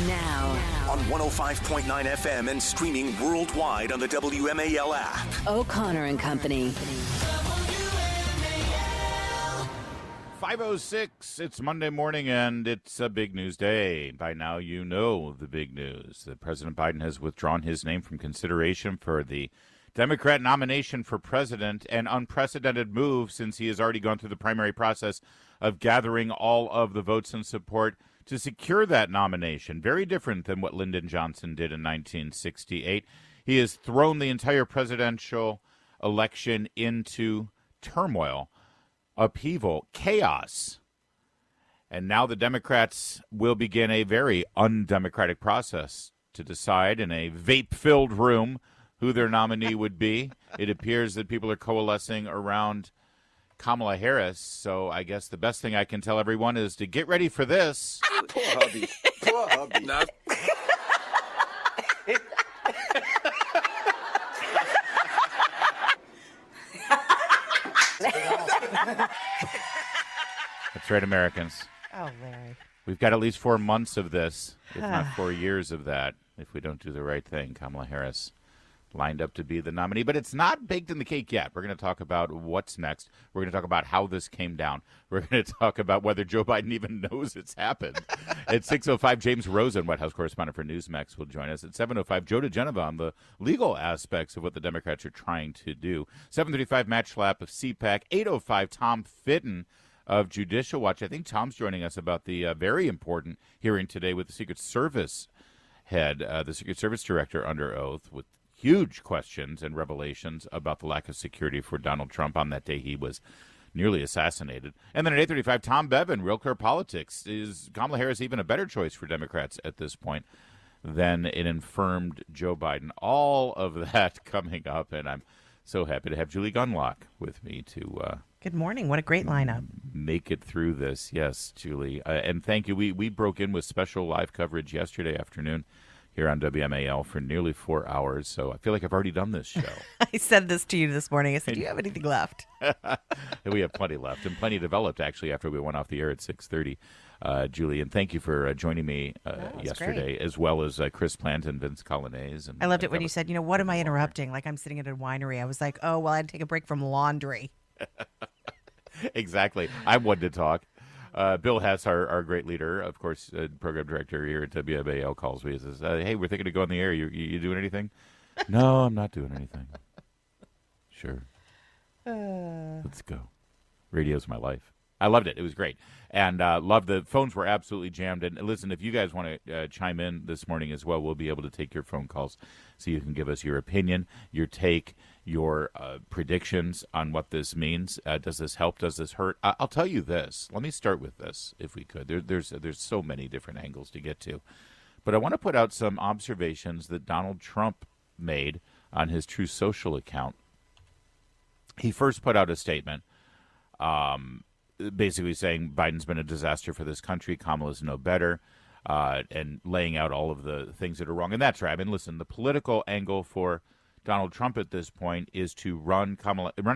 Now. On 105.9 FM and streaming worldwide on the WMAL app. O'Connor and Company. 5:06, it's Monday morning, and it's a big news day. By now, you know the big news. That President Biden has withdrawn his name from consideration for the Democrat nomination for president, an unprecedented move since he has already gone through the primary process of gathering all of the votes and support to secure that nomination. Very different than what Lyndon Johnson did in 1968. He has thrown the entire presidential election into turmoil, upheaval, chaos. And now the Democrats will begin a very undemocratic process to decide in a vape-filled room who their nominee would be. It appears that people are coalescing around Kamala Harris, so I guess the best thing I can tell everyone is to get ready for this. Poor hubby. Poor hubby. No. That's right, Americans. Oh, Larry. We've got at least 4 months of this, if not 4 years of that, if we don't do the right thing. Kamala Harris lined up to be the nominee, but it's not baked in the cake yet. We're going to talk about what's next. We're going to talk about how this came down. We're going to talk about whether Joe Biden even knows it's happened. At 6:05, James Rosen, White House correspondent for Newsmax, will join us. At 7:05, Joe DeGeneva on the legal aspects of what the Democrats are trying to do. 7:35, Matt Schlapp of CPAC. 8:05, Tom Fitton of Judicial Watch. I think Tom's joining us about the very important hearing today with the Secret Service head, the Secret Service director under oath, with huge questions and revelations about the lack of security for Donald Trump on that day he was nearly assassinated. And then at 8:35, Tom Bevan, Real Clear Politics. Is Kamala Harris even a better choice for Democrats at this point than an infirmed Joe Biden? All of that coming up, and I'm so happy to have Julie Gunlock with me to good morning. What a great lineup. Make it through this. Yes, Julie. And thank you. We broke in with special live coverage yesterday afternoon here on WMAL for nearly 4 hours, so I feel like I've already done this show. I said this to you this morning. I said, do you have anything left? We have plenty left, and plenty developed, actually, after we went off the air at 6:30. Julie, and thank you for joining me yesterday, great. As well as Chris Plant and Vince Colonnese. And I loved it when you said, what am I interrupting? Like I'm sitting at a winery. I was like, oh, well, I'd take a break from laundry. Exactly. I wanted to talk. Bill Hess, our great leader, of course, program director here at WMAL, calls me and says, hey, we're thinking of going on the air. You doing anything? No, I'm not doing anything. Sure. Let's go. Radio's my life. I loved it. It was great. And loved the phones were absolutely jammed. And listen, if you guys want to chime in this morning as well, we'll be able to take your phone calls so you can give us your opinion, your take, your predictions on what this means. Does this help? Does this hurt? I'll tell you this. Let me start with this, if we could. There's so many different angles to get to. But I want to put out some observations that Donald Trump made on his Truth Social account. He first put out a statement basically saying Biden's been a disaster for this country, Kamala's no better, and laying out all of the things that are wrong. And that's right. I mean, listen, the political angle for Donald Trump at this point is to run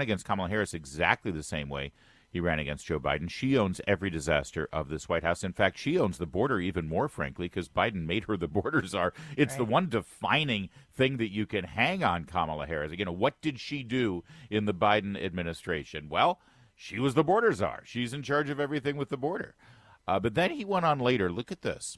against Kamala Harris exactly the same way he ran against Joe Biden. She owns every disaster of this White House. In fact, she owns the border even more, frankly, because Biden made her the border czar. It's right. The one defining thing that you can hang on Kamala Harris. What did she do in the Biden administration? Well, she was the border czar. She's in charge of everything with the border. But then he went on later. Look at this.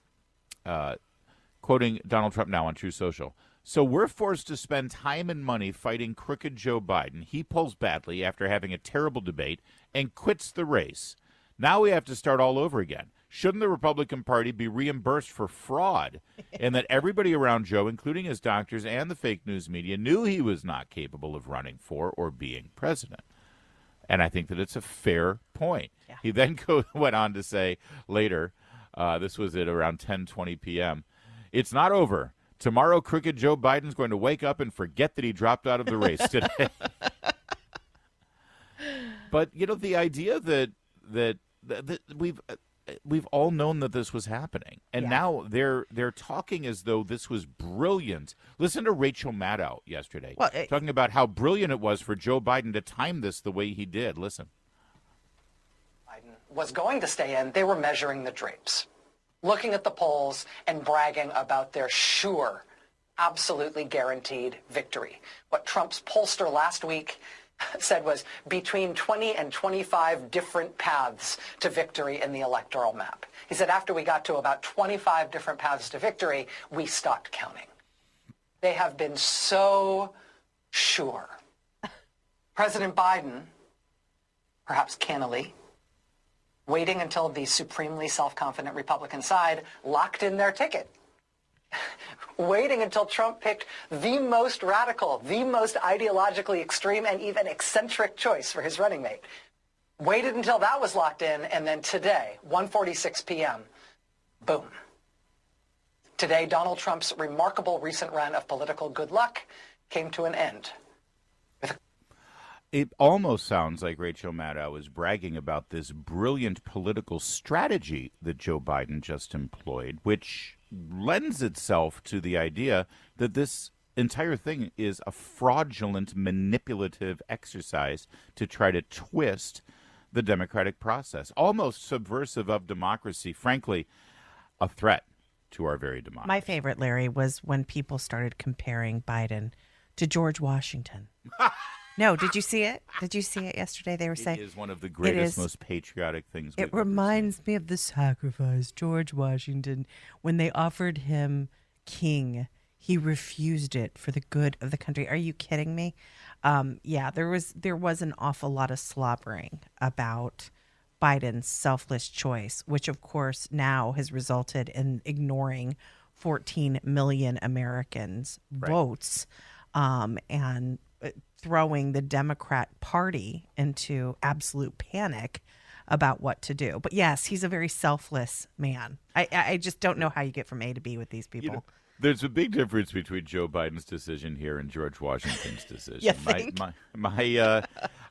Quoting Donald Trump now on True Social. So we're forced to spend time and money fighting crooked Joe Biden. He pulls badly after having a terrible debate and quits the race. Now we have to start all over again. Shouldn't the Republican Party be reimbursed for fraud? And that everybody around Joe, including his doctors and the fake news media, knew he was not capable of running for or being president. And I think that it's a fair point. Yeah. He then went on to say later, this was at around 10:20 p.m., it's not over. Tomorrow, crooked Joe Biden's going to wake up and forget that he dropped out of the race today. But, the idea that we've all known that this was happening. And now they're talking as though this was brilliant. Listen to Rachel Maddow yesterday, talking about how brilliant it was for Joe Biden to time this the way he did. Listen. Biden was going to stay in. They were measuring the drapes. looking at the polls and bragging about their sure, absolutely guaranteed victory. What Trump's pollster last week said was between 20 and 25 different paths to victory in the electoral map. He said after we got to about 25 different paths to victory, we stopped counting. They have been so sure. President Biden, perhaps cannily, waiting until the supremely self-confident Republican side locked in their ticket. Waiting until Trump picked the most radical, the most ideologically extreme, and even eccentric choice for his running mate. Waited until that was locked in, and then today, 1:46 p.m., boom. Today, Donald Trump's remarkable recent run of political good luck came to an end. It almost sounds like Rachel Maddow is bragging about this brilliant political strategy that Joe Biden just employed, which lends itself to the idea that this entire thing is a fraudulent, manipulative exercise to try to twist the democratic process, almost subversive of democracy, frankly, a threat to our very democracy. My favorite, Larry, was when people started comparing Biden to George Washington. No, did you see it? Did you see it yesterday? They were saying it is one of the greatest, most patriotic things. It reminds me of the sacrifice, George Washington. When they offered him king, he refused it for the good of the country. Are you kidding me? Yeah, there was an awful lot of slobbering about Biden's selfless choice, which of course now has resulted in ignoring 14 million Americans' votes, and throwing the Democrat Party into absolute panic about what to do. But yes, he's a very selfless man. I just don't know how you get from A to B with these people. You know, there's a big difference between Joe Biden's decision here and George Washington's decision. You think?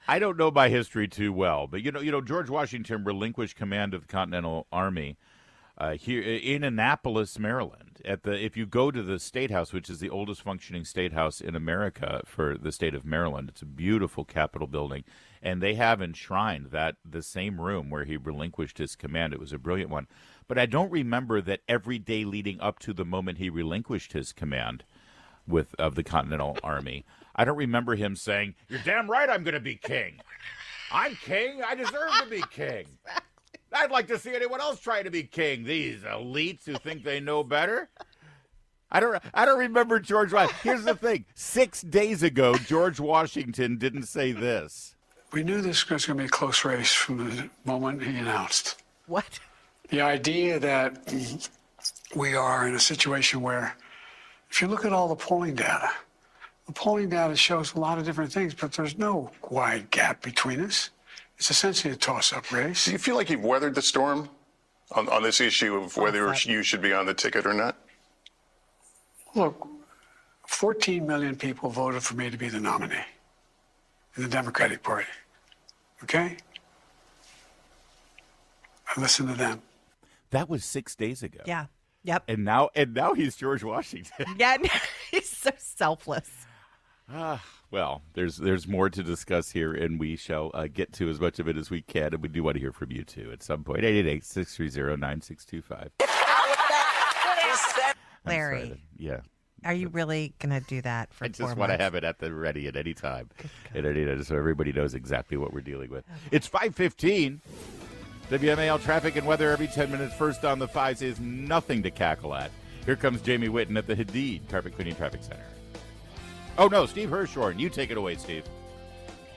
I don't know my history too well, but you know, George Washington relinquished command of the Continental Army here in Annapolis, Maryland. If you go to the State House, which is the oldest functioning state house in America for the state of Maryland, it's a beautiful Capitol building, and they have enshrined the same room where he relinquished his command. It was a brilliant one, but I don't remember that every day leading up to the moment he relinquished his command of the Continental Army, I don't remember him saying, "You're damn right, I'm going to be king. I'm king. I deserve to be king." I'd like to see anyone else try to be king. These elites who think they know better. I don't remember George Washington. Here's the thing. 6 days ago, George Washington didn't say this. We knew this was going to be a close race from the moment he announced. What? The idea that we are in a situation where, if you look at all the polling data shows a lot of different things, but there's no wide gap between us. It's essentially a toss-up race. Do you feel like you've weathered the storm on this issue of whether you should be on the ticket or not? Look, 14 million people voted for me to be the nominee in the Democratic Party. Okay? I listened to them. That was 6 days ago. Yeah. Yep. And now he's George Washington. Yeah, he's so selfless. Well, there's more to discuss here, and we shall get to as much of it as we can, and we do want to hear from you, too, at some point. 888-630-9625. Larry. Yeah. Are you really going to do that for 4 I just months? want to have it at the ready at any time, so everybody knows exactly what we're dealing with. It's 5:15. WMAL traffic and weather every 10 minutes. First on the fives is nothing to cackle at. Here comes Jamie Whitten at the Hadid Carpet Cleaning Traffic Center. Oh, no, Steve Hirshorn. You take it away, Steve.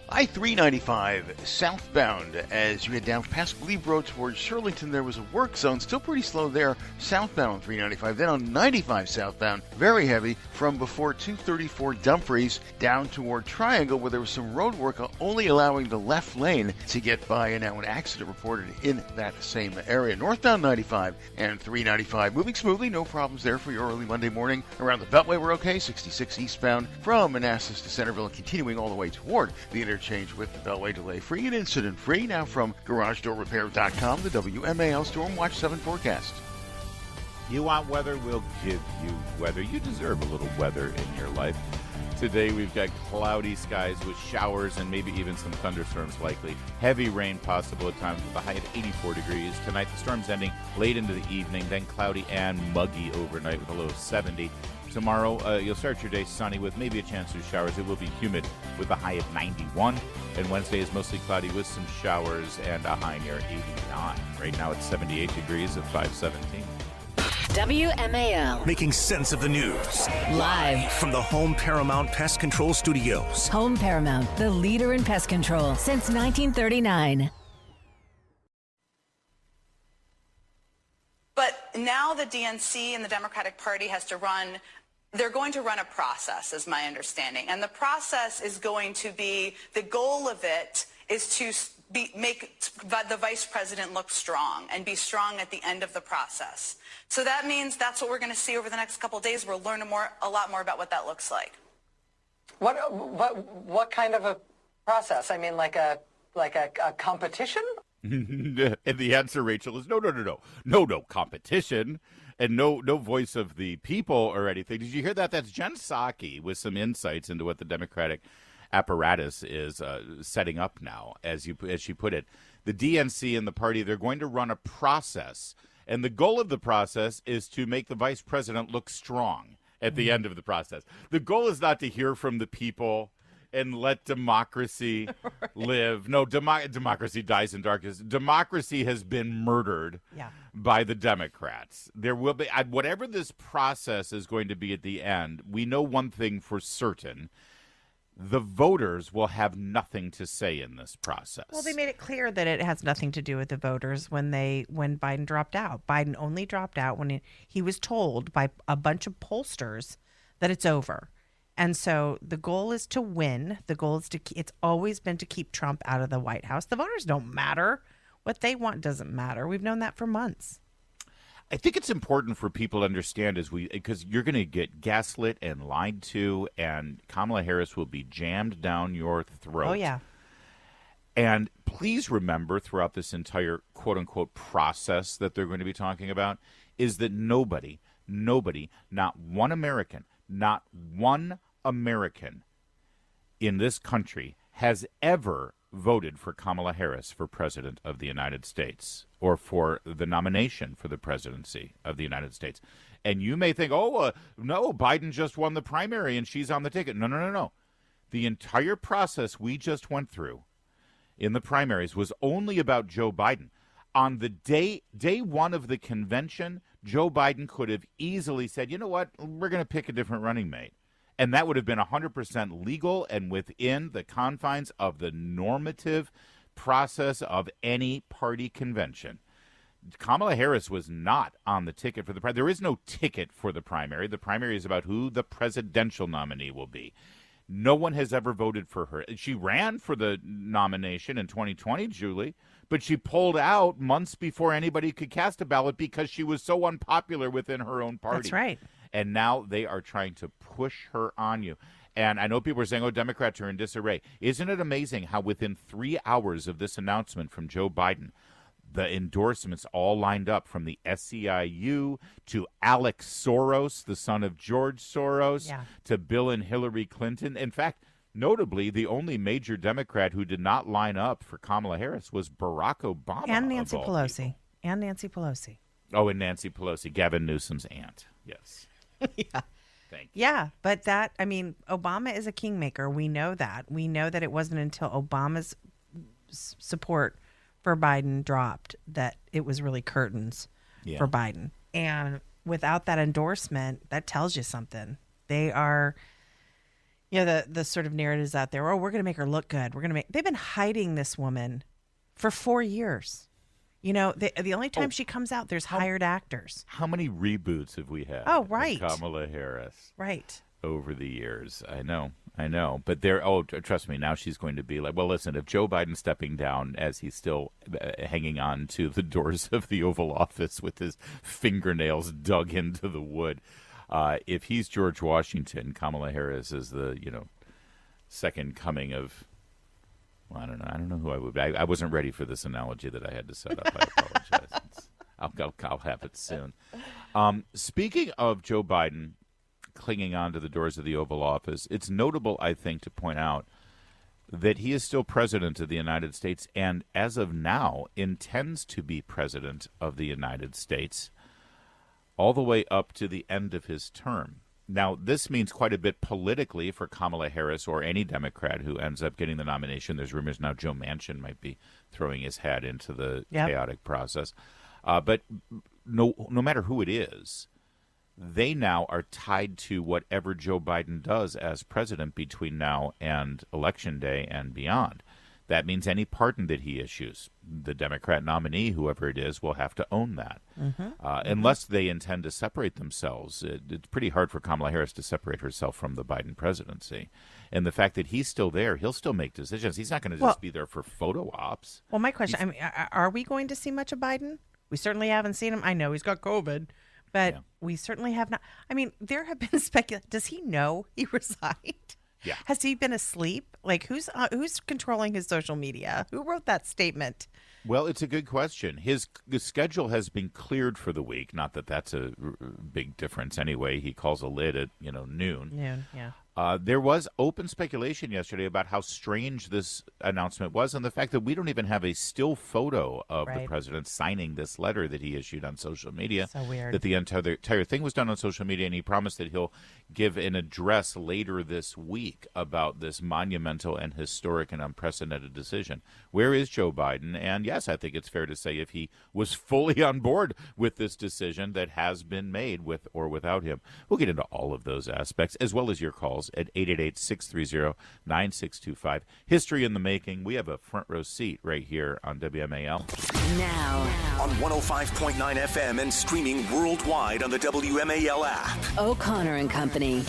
I-395 southbound as you head down past Glebe Road towards Shirlington. There was a work zone, still pretty slow there, southbound 395. Then on 95 southbound, very heavy from before 234 Dumfries down toward Triangle, where there was some road work only allowing the left lane to get by, and now an accident reported in that same area. Northbound 95 and 395 moving smoothly, no problems there for your early Monday morning. Around the Beltway we're okay, 66 eastbound from Manassas to Centerville, continuing all the way toward the interchange with the Beltway delay-free and incident-free. Now from GarageDoorRepair.com, the WMAL Storm Watch 7 forecast. You want weather? We'll give you weather. You deserve a little weather in your life. Today we've got cloudy skies with showers and maybe even some thunderstorms likely. Heavy rain possible at times with a high of 84 degrees. Tonight the storm's ending late into the evening, then cloudy and muggy overnight with a low of 70. Tomorrow you'll start your day sunny with maybe a chance of showers. It will be humid with a high of 91. And Wednesday is mostly cloudy with some showers and a high near 89. Right now it's 78 degrees at 517. WMAL. Making sense of the news. Live. From the Home Paramount Pest Control Studios. Home Paramount, the leader in pest control since 1939. But now the DNC and the Democratic Party they're going to run a process, is my understanding. And the process is going to be, the goal of it is to make the vice president look strong and be strong at the end of the process. So that means that's what we're going to see over the next couple of days. We'll learn a lot more about what that looks like. What kind of a process? I mean, like a competition? And the answer, Rachel, is no competition, and no voice of the people or anything. Did you hear that? That's Jen Psaki with some insights into what the Democratic apparatus is setting up now, as she put it. The DNC and the party, they're going to run a process, and the goal of the process is to make the vice president look strong at the end of the process. The goal is not to hear from the people and let democracy live. No, democracy dies in darkness. Democracy has been murdered by the Democrats. There will be, whatever this process is going to be at the end, we know one thing for certain. The voters will have nothing to say in this process. Well, they made it clear that it has nothing to do with the voters when Biden dropped out. Biden only dropped out when he was told by a bunch of pollsters that it's over. And so the goal is to win. The goal is it's always been to keep Trump out of the White House. The voters don't matter. What they want doesn't matter. We've known that for months. I think it's important for people to understand because you're going to get gaslit and lied to, and Kamala Harris will be jammed down your throat. Oh, yeah. And please remember throughout this entire quote-unquote process that they're going to be talking about is that nobody, not one American in this country has ever voted for Kamala Harris for president of the United States or for the nomination for the presidency of the United States. And you may think, no, Biden just won the primary and she's on the ticket. No. The entire process we just went through in the primaries was only about Joe Biden. On the day one of the convention, Joe Biden could have easily said, you know what, we're going to pick a different running mate. And that would have been 100% legal and within the confines of the normative process of any party convention. Kamala Harris was not on the ticket for the primary. There is no ticket for the primary. The primary is about who the presidential nominee will be. No one has ever voted for her. She ran for the nomination in 2020, Julie, but she pulled out months before anybody could cast a ballot because she was so unpopular within her own party. That's right. And now they are trying to push her on you. And I know people are saying, Democrats are in disarray. Isn't it amazing how within 3 hours of this announcement from Joe Biden, the endorsements all lined up from the SEIU to Alex Soros, the son of George Soros, to Bill and Hillary Clinton. In fact, notably, the only major Democrat who did not line up for Kamala Harris was Barack Obama. And Nancy Pelosi. And Nancy Pelosi. Oh, and Nancy Pelosi, Gavin Newsom's aunt. Yes. Yeah. Thank you. Yeah, but Obama is a kingmaker. We know that. We know that it wasn't until Obama's support for Biden dropped that it was really curtains for Biden. And without that endorsement, that tells you something. They are, the sort of narratives out there. Oh, we're going to make her look good. They've been hiding this woman for 4 years. The only time she comes out, there's hired actors. How many reboots have we had? Oh, right. Of Kamala Harris. Right. Over the years. I know. But trust me, now she's going to be like, well, listen, if Joe Biden's stepping down as he's still hanging on to the doors of the Oval Office with his fingernails dug into the wood, if he's George Washington, Kamala Harris is the, second coming of... Well, I don't know who I would be. I wasn't ready for this analogy that I had to set up. I apologize. I'll have it soon. Speaking of Joe Biden, clinging on to the doors of the Oval Office. It's notable, I think, to point out that he is still president of the United States and, as of now, intends to be president of the United States all the way up to the end of his term. Now, this means quite a bit politically for Kamala Harris or any Democrat who ends up getting the nomination. There's rumors now Joe Manchin might be throwing his hat into the chaotic process. But no matter who it is, they now are tied to whatever Joe Biden does as president between now and Election Day and beyond. That means any pardon that he issues, the Democrat nominee, whoever it is, will have to own that. Unless they intend to separate themselves. It's pretty hard for Kamala Harris to separate herself from the Biden presidency. And the fact that he's still there, he'll still make decisions. He's not going to just be there for photo ops. Well, my question, are we going to see much of Biden? We certainly haven't seen him. I know he's got COVID, but we certainly have not. I mean, there have been speculations. Does he know he resigned? Yeah. Has he been asleep? Like, who's controlling his social media? Who wrote that statement? Well, it's a good question. His schedule has been cleared for the week. Not that that's a big difference anyway. He calls a lid at noon. Noon, yeah. There was open speculation yesterday about how strange this announcement was and the fact that we don't even have a still photo of the president signing this letter that he issued on social media. So weird. That the entire thing was done on social media, and he promised that he'll give an address later this week about this monumental and historic and unprecedented decision. Where is Joe Biden? And yes, I think it's fair to say if he was fully on board with this decision that has been made with or without him. We'll get into all of those aspects as well as your calls at 888-630-9625. History in the making. We have a front row seat right here on WMAL. Now on 105.9 FM and streaming worldwide on the WMAL app. O'Connor and Company.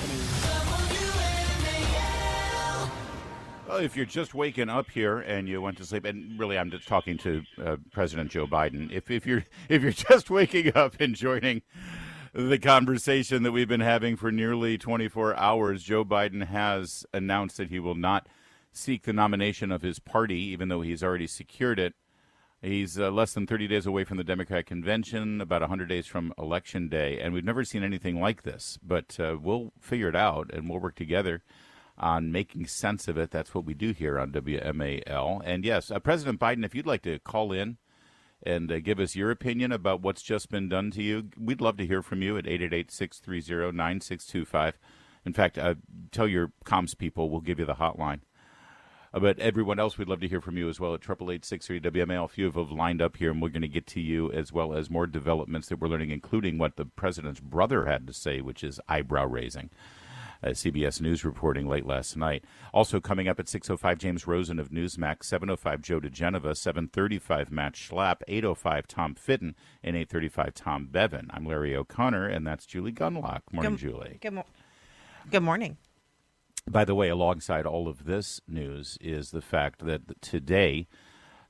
Well, if you're just waking up here and you went to sleep, and really I'm just talking to President Joe Biden. If you're just waking up and joining the conversation that we've been having for nearly 24 hours, Joe Biden has announced that he will not seek the nomination of his party, even though he's already secured it. He's less than 30 days away from the Democratic convention, about 100 days from Election Day, and we've never seen anything like this. But we'll figure it out, and we'll work together on making sense of it. That's what we do here on WMAL. And yes, President Biden, if you'd like to call in and give us your opinion about what's just been done to you, we'd love to hear from you at 888-630-9625. In fact, tell your comms people we'll give you the hotline. But everyone else, we'd love to hear from you as well at 888-630-WMAL. A few have lined up here, and we're going to get to you as well as more developments that we're learning, including what the president's brother had to say, which is eyebrow-raising. CBS News reporting late last night. Also coming up at 6:05, James Rosen of Newsmax, 7:05, Joe DeGeneva, 7:35, Matt Schlapp, 8:05, Tom Fitton, and 8:35, Tom Bevan. I'm Larry O'Connor, and that's Julie Gunlock. Morning, Julie. Good morning. By the way, alongside all of this news is the fact that today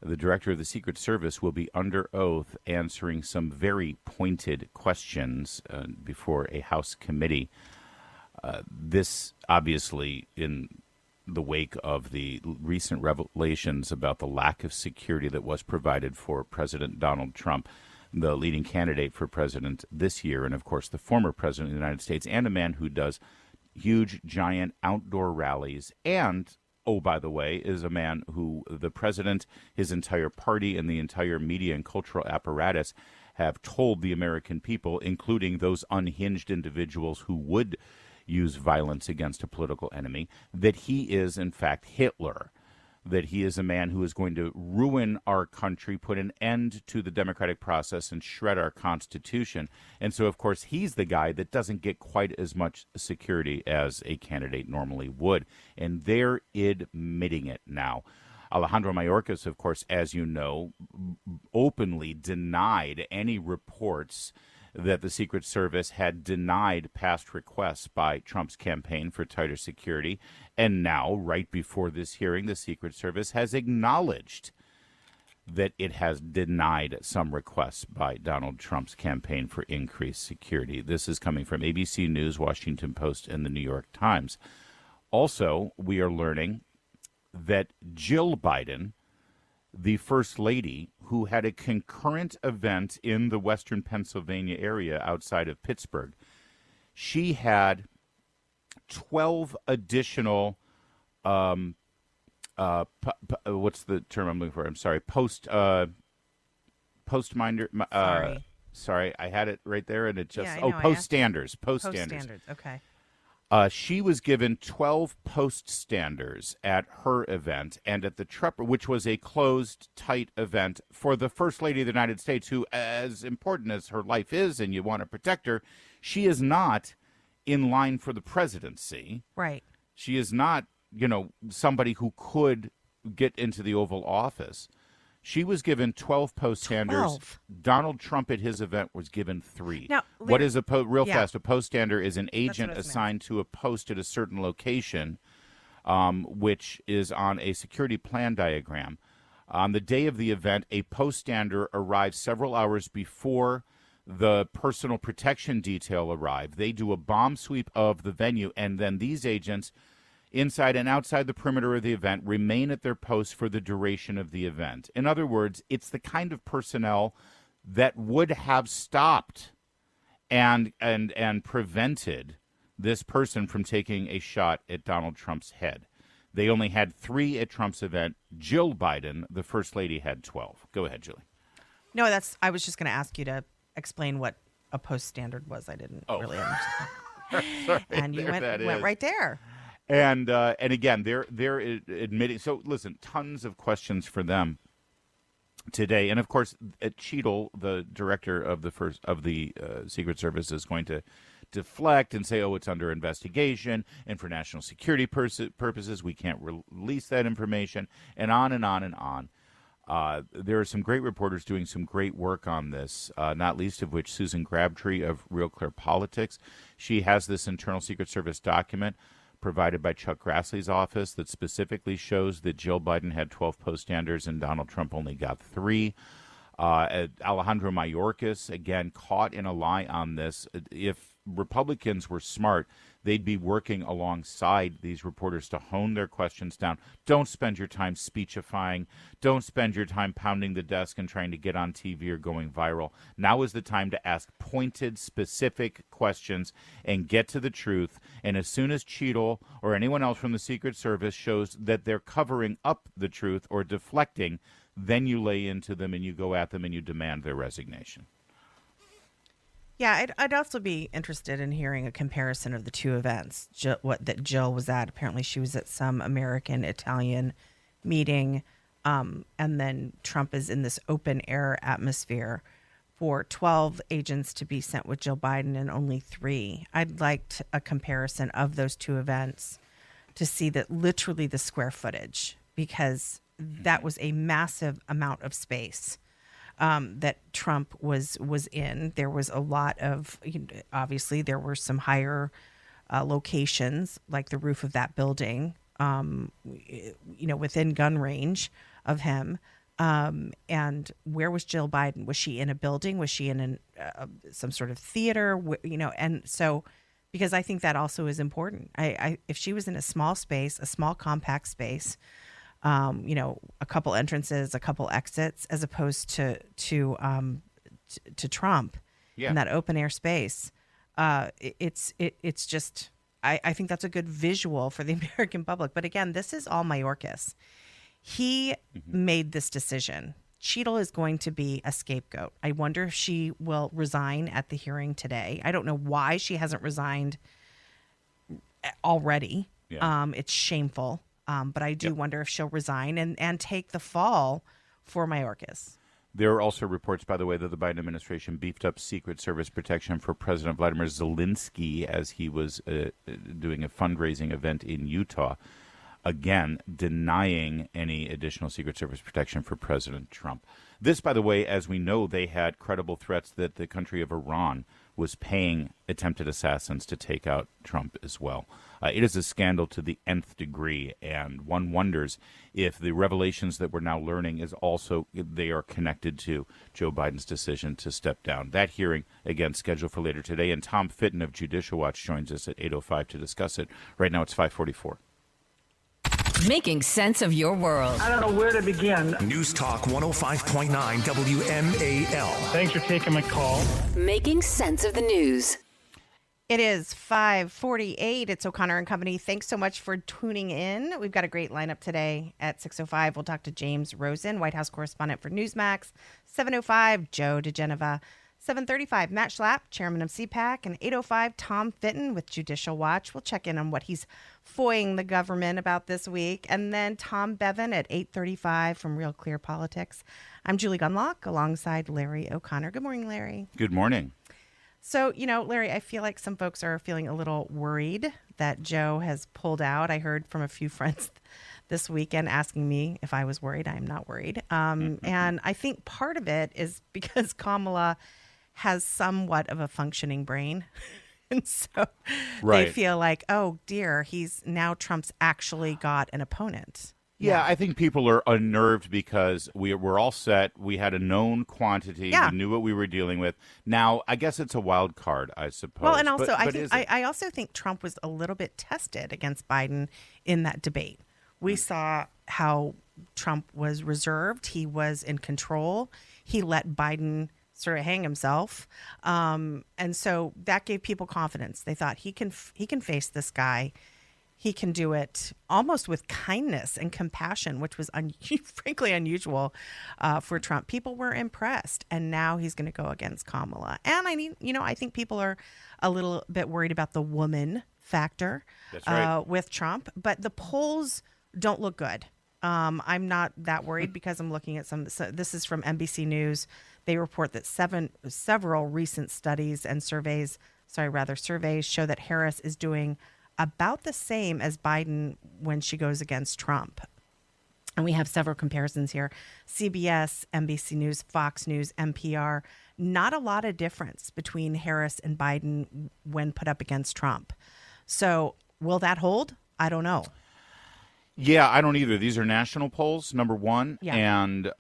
the director of the Secret Service will be under oath answering some very pointed questions before a House committee. This obviously in the wake of the recent revelations about the lack of security that was provided for President Donald Trump, the leading candidate for president this year, and of course the former president of the United States, and a man who does huge, giant outdoor rallies, and, oh, by the way, is a man who the president, his entire party, and the entire media and cultural apparatus have told the American people, including those unhinged individuals who would use violence against a political enemy, that he is, in fact, Hitler, that he is a man who is going to ruin our country, put an end to the democratic process, and shred our Constitution. And so, of course, he's the guy that doesn't get quite as much security as a candidate normally would. And they're admitting it now. Alejandro Mayorkas, of course, as you know, openly denied any reports that the Secret Service had denied past requests by Trump's campaign for tighter security. And now, right before this hearing, the Secret Service has acknowledged that it has denied some requests by Donald Trump's campaign for increased security. This is coming from ABC News, Washington Post, and the New York Times. Also, we are learning that Jill Biden, the First Lady, who had a concurrent event in the western Pennsylvania area outside of Pittsburgh, she had 12 additional, what's the term I'm looking for? I'm sorry, postminder. Sorry, I had it right there, and it just post standers. Post standards. Okay. She was given 12 post standers at her event and at the Trump, which was a closed, tight event for the First Lady of the United States, who, as important as her life is, and you want to protect her, she is not in line for the presidency. Right. She is not, somebody who could get into the Oval Office. She was given 12 post standers. Donald Trump at his event was given 3. Now, what is a fast? A post stander is an agent assigned to a post at a certain location, which is on a security plan diagram. On the day of the event, a post stander arrives several hours before the personal protection detail arrive. They do a bomb sweep of the venue, and then these agents, inside and outside the perimeter of the event, remain at their posts for the duration of the event. In other words, it's the kind of personnel that would have stopped and prevented this person from taking a shot at Donald Trump's head. They only had 3 at Trump's event. Jill Biden, the First Lady, had 12. Go ahead, Julie. No, I was just going to ask you to explain what a post standard was. I didn't really understand. Sorry, and you went right there. And again, they're admitting. So listen, tons of questions for them today, and of course, Cheadle, the director of the Secret Service, is going to deflect and say, "Oh, it's under investigation, and for national security purposes, we can't release that information," and on and on and on. There are some great reporters doing some great work on this, not least of which Susan Crabtree of Real Clear Politics. She has this internal Secret Service document provided by Chuck Grassley's office that specifically shows that Jill Biden had 12 post standers and Donald Trump only got 3. Alejandro Mayorkas, again, caught in a lie on this. If Republicans were smart, they'd be working alongside these reporters to hone their questions down. Don't spend your time speechifying. Don't spend your time pounding the desk and trying to get on TV or going viral. Now is the time to ask pointed, specific questions and get to the truth. And as soon as Cheadle or anyone else from the Secret Service shows that they're covering up the truth or deflecting, then you lay into them and you go at them and you demand their resignation. Yeah, I'd also be interested in hearing a comparison of the two events. That Jill was at. Apparently, she was at some American-Italian meeting, and then Trump is in this open-air atmosphere. For 12 agents to be sent with Jill Biden and only 3. I'd like a comparison of those two events to see that literally the square footage, because that was a massive amount of space that Trump was in. There was a lot of, obviously there were some higher locations, like the roof of that building, within gun range of him. And where was Jill Biden? Was she in a building? Was she in some sort of theater? And so, because I think that also is important. If she was in a small space, a small compact space, a couple entrances, a couple exits, as opposed to Trump in that open air space. It's just, I think that's a good visual for the American public. But again, this is all Mayorkas. He made this decision. Cheadle is going to be a scapegoat. I wonder if she will resign at the hearing today. I don't know why she hasn't resigned already. Yeah. It's shameful. But I do wonder if she'll resign and take the fall for Mayorkas. There are also reports, by the way, that the Biden administration beefed up Secret Service protection for President Vladimir Zelensky as he was doing a fundraising event in Utah. Again, denying any additional Secret Service protection for President Trump. This, by the way, as we know, they had credible threats that the country of Iran was paying attempted assassins to take out Trump as well. It is a scandal to the nth degree, and one wonders if the revelations that we're now learning is also, they are connected to Joe Biden's decision to step down. That hearing, again, scheduled for later today, and Tom Fitton of Judicial Watch joins us at 8:05 to discuss it. Right now it's 5:44. Making sense of your world. I don't know where to begin. News Talk 105.9 WMAL. Thanks for taking my call. Making sense of the news. It is 5:48. It's O'Connor and Company. Thanks so much for tuning in. We've got a great lineup today at 6:05. We'll talk to James Rosen, White House correspondent for Newsmax. 7:05, Joe DeGeneva. 7:35, Matt Schlapp, chairman of CPAC. And 8:05, Tom Fitton with Judicial Watch. We'll check in on what he's foying the government about this week. And then Tom Bevan at 8:35 from Real Clear Politics. I'm Julie Gunlock alongside Larry O'Connor. Good morning, Larry. Good morning. So, Larry, I feel like some folks are feeling a little worried that Joe has pulled out. I heard from a few friends this weekend asking me if I was worried. I am not worried. And I think part of it is because Kamala has somewhat of a functioning brain. And so they feel like, oh, dear, Trump's actually got an opponent. Yeah, I think people are unnerved because we're all set. We had a known quantity. Yeah. We knew what we were dealing with. Now, I guess it's a wild card, I suppose. Well, and also, I also think Trump was a little bit tested against Biden in that debate. We saw how Trump was reserved. He was in control. He let Biden sort of hang himself. And so that gave people confidence. They thought he can face this guy. He can do it almost with kindness and compassion, which was frankly unusual for Trump. People were impressed, and now he's going to go against Kamala. And I think people are a little bit worried about the woman factor. That's right. With Trump, but the polls don't look good. I'm not that worried because I'm looking at this is from NBC News. They report that several recent studies and surveys show that Harris is doing about the same as Biden when she goes against Trump. And we have several comparisons here. CBS, NBC News, Fox News, NPR. Not a lot of difference between Harris and Biden when put up against Trump. So will that hold? I don't know. Yeah, I don't either. These are national polls, number one, Yeah. and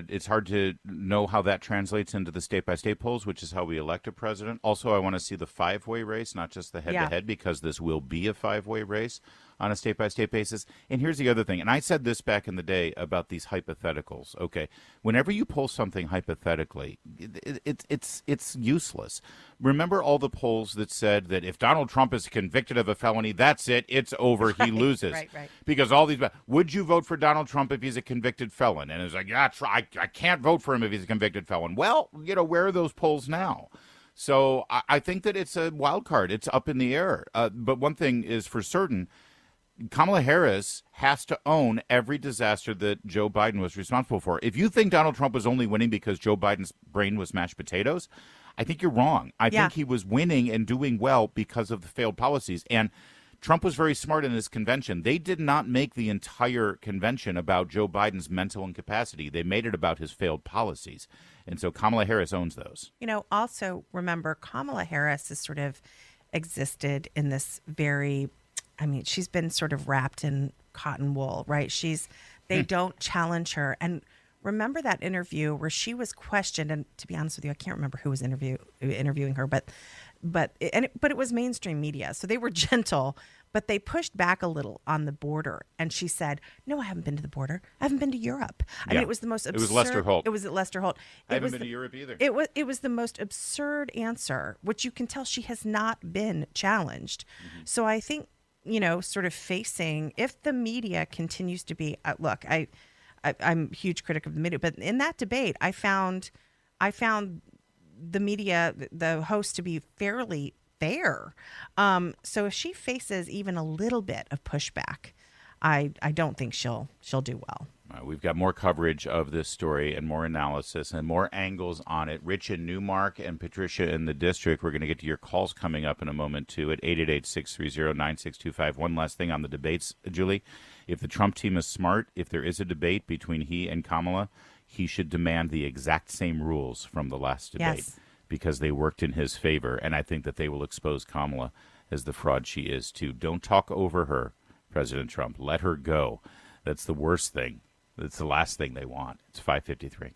it's hard to know how that translates into the state-by-state polls, which is how we elect a president. Also, I want to see the five-way race, not just the head-to-head, because this will be a five-way race on a state-by-state basis. And here's the other thing, and I said this back in the day about these hypotheticals, okay? Whenever you poll something hypothetically, it's useless. Remember all the polls that said that if Donald Trump is convicted of a felony, that's it, it's over, he loses. Right. Because all these, would you vote for Donald Trump if he's a convicted felon? And it's like, yeah, I can't vote for him if he's a convicted felon. Well, where are those polls now? So I think that it's a wild card. It's up in the air. But one thing is for certain, Kamala Harris has to own every disaster that Joe Biden was responsible for. If you think Donald Trump was only winning because Joe Biden's brain was mashed potatoes, I think you're wrong. I think he was winning and doing well because of the failed policies. And Trump was very smart in his convention. They did not make the entire convention about Joe Biden's mental incapacity. They made it about his failed policies. And so Kamala Harris owns those. Also remember, Kamala Harris has sort of existed in this she's been sort of wrapped in cotton wool, right? They don't challenge her. And remember that interview where she was questioned, and to be honest with you, I can't remember who was interviewing her, but it was mainstream media, so they were gentle, but they pushed back a little on the border, and she said, "No, I haven't been to the border. I haven't been to Europe." I mean, it was the most absurd. It was Lester Holt. It was at Lester Holt. I haven't been to Europe either. It was the most absurd answer, which you can tell she has not been challenged. Mm-hmm. So I think sort of facing, if the media continues to be, look, I'm a huge critic of the media, but in that debate, I found the media, the host, to be fairly fair. So if she faces even a little bit of pushback, I don't think she'll do well. We've got more coverage of this story and more analysis and more angles on it. Rich in Newmark and Patricia in the district. We're going to get to your calls coming up in a moment, too, at 888-630-9625. One last thing on the debates, Julie. If the Trump team is smart, if there is a debate between he and Kamala, he should demand the exact same rules from the last debate because they worked in his favor. And I think that they will expose Kamala as the fraud she is, too. Don't talk over her, President Trump. Let her go. That's the worst thing. That's the last thing they want. It's 5:53.